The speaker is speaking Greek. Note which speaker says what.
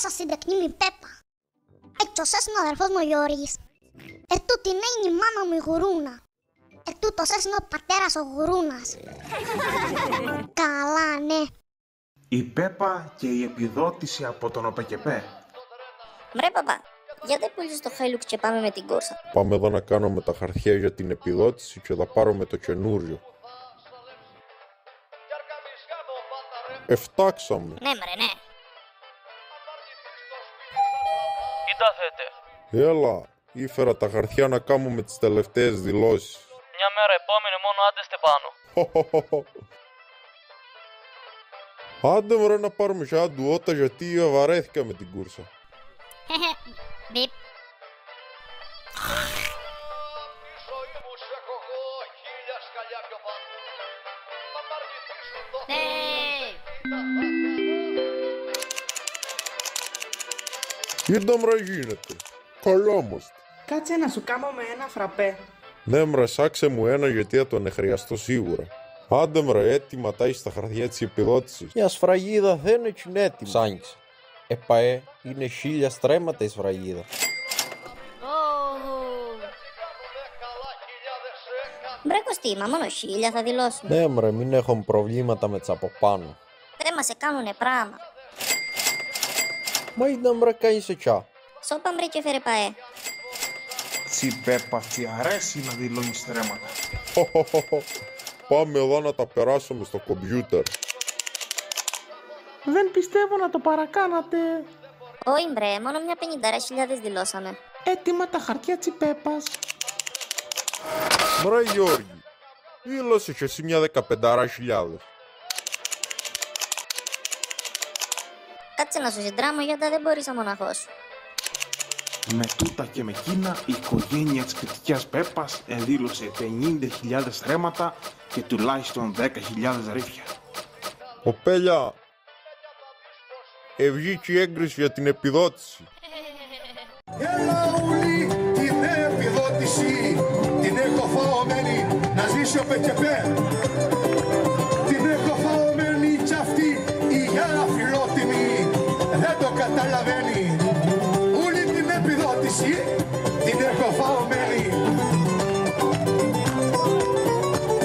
Speaker 1: μέσα στην τεκνή μου Πέπα. Έτσος είναι ο αδερφός μου ο Γιώργης. Ετούτη είναι η μάνα μου η γουρούνα. Ετούτος είναι ο πατέρας ο γουρούνας. Καλά, ναι.
Speaker 2: Η Πέπα και η επιδότηση από τον ΟΠΕΚΕΠΕ.
Speaker 3: Μπρε παπά, γιατί πουλήσεις το Χάιλουξ και πάμε με την κούρσα?
Speaker 4: Πάμε εδώ να κάνουμε τα χαρτιά για την επιδότηση και θα πάρουμε το καινούριο. Εφτάξαμε.
Speaker 3: Ναι μρε, ναι.
Speaker 5: Κοίτα θέτε.
Speaker 4: Έλα, ήφερα τα χαρτιά να κάνουμε τις τελευταίες δηλώσεις.
Speaker 5: Μια μέρα επόμενη μόνο άντεστε πάνω.
Speaker 4: Άντε μωρέ να πάρουμε και αντουότα γιατί βαρέθηκα με την κούρσα.
Speaker 3: Μπιπ.
Speaker 4: Κοίτα μωρέ γίνεται. Καλά είμαστε.
Speaker 6: Κάτσε να σου κάνω με ένα φραπέ.
Speaker 4: Ναι μωρέ σάξε μου ένα γιατί θα τον χρειαστώ σίγουρα. Άντε μωρέ έτοιμα τα έχεις τα χαρτιά της επιδότησης. Η ασφραγίδα δεν είναι έτοιμη. Σάνιξε. Επαέ είναι 1000 στρέμματα η σφραγίδα.
Speaker 3: Μπρε Κωστίμα, μόνο 1000 θα δηλώσουν.
Speaker 4: Ναι μωρέ μην έχουμε προβλήματα με τις από πάνω.
Speaker 3: Δεν μας έκανουνε πράγμα.
Speaker 4: Μα ήταν μωρέ κάνεις ετσά.
Speaker 3: Σώπα μπρε και φέρε παέ.
Speaker 2: Τσι Πέπα, τι αρέσει να δηλώνει στρέμματα.
Speaker 4: Πάμε εδώ να τα περάσουμε στο κομπιούτερ.
Speaker 6: Δεν πιστεύω να το παρακάνατε.
Speaker 3: Όχι μπρε, μόνο μια 50.000 δηλώσαμε.
Speaker 6: Έτοιμα τα χαρτιά Τσιπέπας.
Speaker 4: Μωρέ Γιώργη, δήλωσε και εσύ μια 15.000.
Speaker 3: Κάτσε να σου συντράμω γιατί δεν μπορείς μοναχός σου.
Speaker 2: Με τούτα και με εκείνα η οικογένεια της κριτικιάς Πέπας εδήλωσε 50.000 στρέμματα και τουλάχιστον 10.000 ρήφια.
Speaker 4: Ο Πέλια, βγήκε η έγκριση για την επιδότηση.
Speaker 7: Έλα ούλη την επιδότηση, την έχω φαωμένη, να ζήσει ο ΠΚΠ. Την έχω φαωμένη κι αυτή η γυάλα φιλότιμη, δεν το καταλαβαίνει. Ούλη την επιδότηση, την έχω φαωμένη,